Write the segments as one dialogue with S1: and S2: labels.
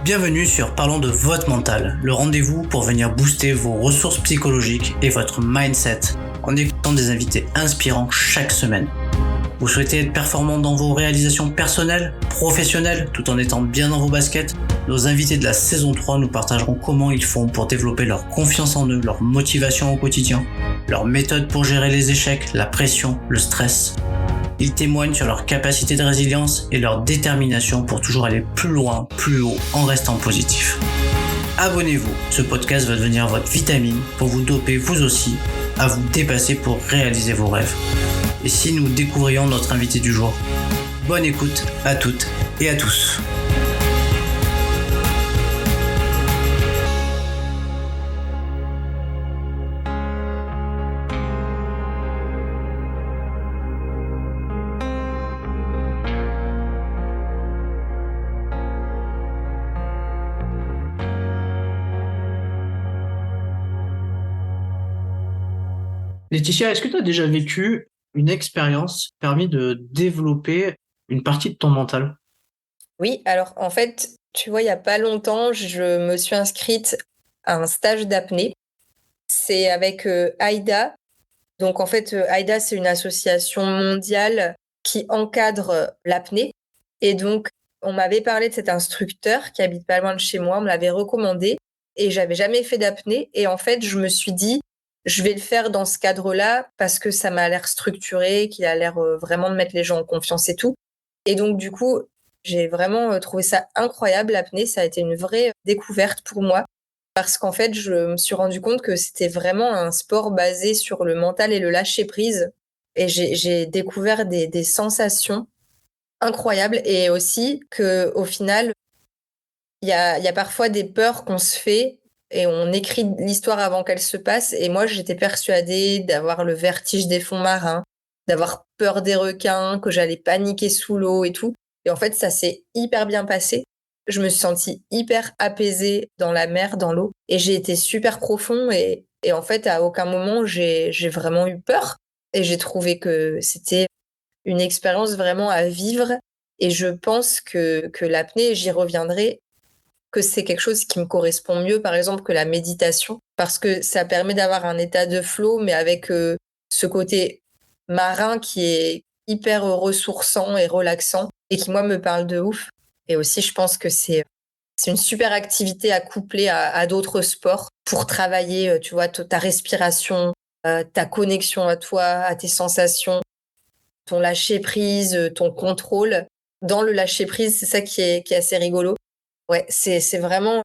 S1: Bienvenue sur Parlons de votre mental, le rendez-vous pour venir booster vos ressources psychologiques et votre mindset en écoutant des invités inspirants chaque semaine. Vous souhaitez être performant dans vos réalisations personnelles, professionnelles, tout en étant bien dans vos baskets? Nos invités de la saison 3 nous partageront comment ils font pour développer leur confiance en eux, leur motivation au quotidien, leurs méthodes pour gérer les échecs, la pression, le stress. Ils témoignent sur leur capacité de résilience et leur détermination pour toujours aller plus loin, plus haut, en restant positif. Abonnez-vous, ce podcast va devenir votre vitamine pour vous doper vous aussi à vous dépasser pour réaliser vos rêves. Et si nous découvrions notre invité du jour? Bonne écoute à toutes et à tous. Laetitia, est-ce que tu as déjà vécu une expérience qui a permis de développer une partie de ton mental?
S2: Oui, alors en fait, tu vois, il y a pas longtemps, je me suis inscrite à un stage d'apnée. C'est avec AIDA. Donc en fait, AIDA, c'est une association mondiale qui encadre l'apnée. Et donc, on m'avait parlé de cet instructeur qui habite pas loin de chez moi, on me l'avait recommandé et j'avais jamais fait d'apnée. Et en fait, je me suis dit, je vais le faire dans ce cadre-là parce que ça m'a l'air structuré, qu'il a l'air vraiment de mettre les gens en confiance et tout. Et donc, du coup, j'ai vraiment trouvé ça incroyable, l'apnée. Ça a été une vraie découverte pour moi parce qu'en fait, je me suis rendu compte que c'était vraiment un sport basé sur le mental et le lâcher-prise. Et j'ai découvert des sensations incroyables et aussi que au final, il y a parfois des peurs qu'on se fait et on écrit l'histoire avant qu'elle se passe. Et moi, j'étais persuadée d'avoir le vertige des fonds marins, d'avoir peur des requins, que j'allais paniquer sous l'eau et tout. Et en fait, ça s'est hyper bien passé. Je me suis sentie hyper apaisée dans la mer, dans l'eau. Et j'ai été super profond. Et en fait, à aucun moment, j'ai vraiment eu peur. Et j'ai trouvé que c'était une expérience vraiment à vivre. Et je pense que l'apnée, j'y reviendrai, que c'est quelque chose qui me correspond mieux, par exemple, que la méditation, parce que ça permet d'avoir un état de flow, mais avec ce côté marin qui est hyper ressourçant et relaxant, et qui, moi, me parle de ouf. Et aussi, je pense que c'est une super activité à coupler à d'autres sports pour travailler, tu vois, ta respiration, ta connexion à toi, à tes sensations, ton lâcher-prise, ton contrôle. Dans le lâcher-prise, c'est ça qui est assez rigolo. Ouais, c'est vraiment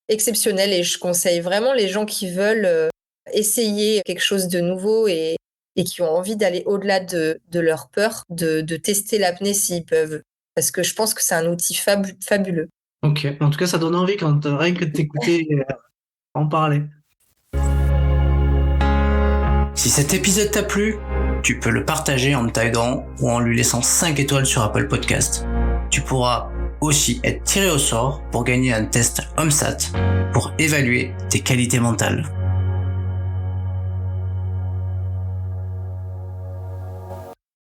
S2: exceptionnel et je conseille vraiment les gens qui veulent essayer quelque chose de nouveau et qui ont envie d'aller au-delà de leur peur, de tester l'apnée s'ils peuvent. Parce que je pense que c'est un outil fabuleux.
S1: Ok, en tout cas, ça donne envie quand rien que de t'écouter en parler. Si cet épisode t'a plu, tu peux le partager en me taguant ou en lui laissant 5 étoiles sur Apple Podcast. Tu pourras aussi être tiré au sort pour gagner un test OMSAT pour évaluer tes qualités mentales.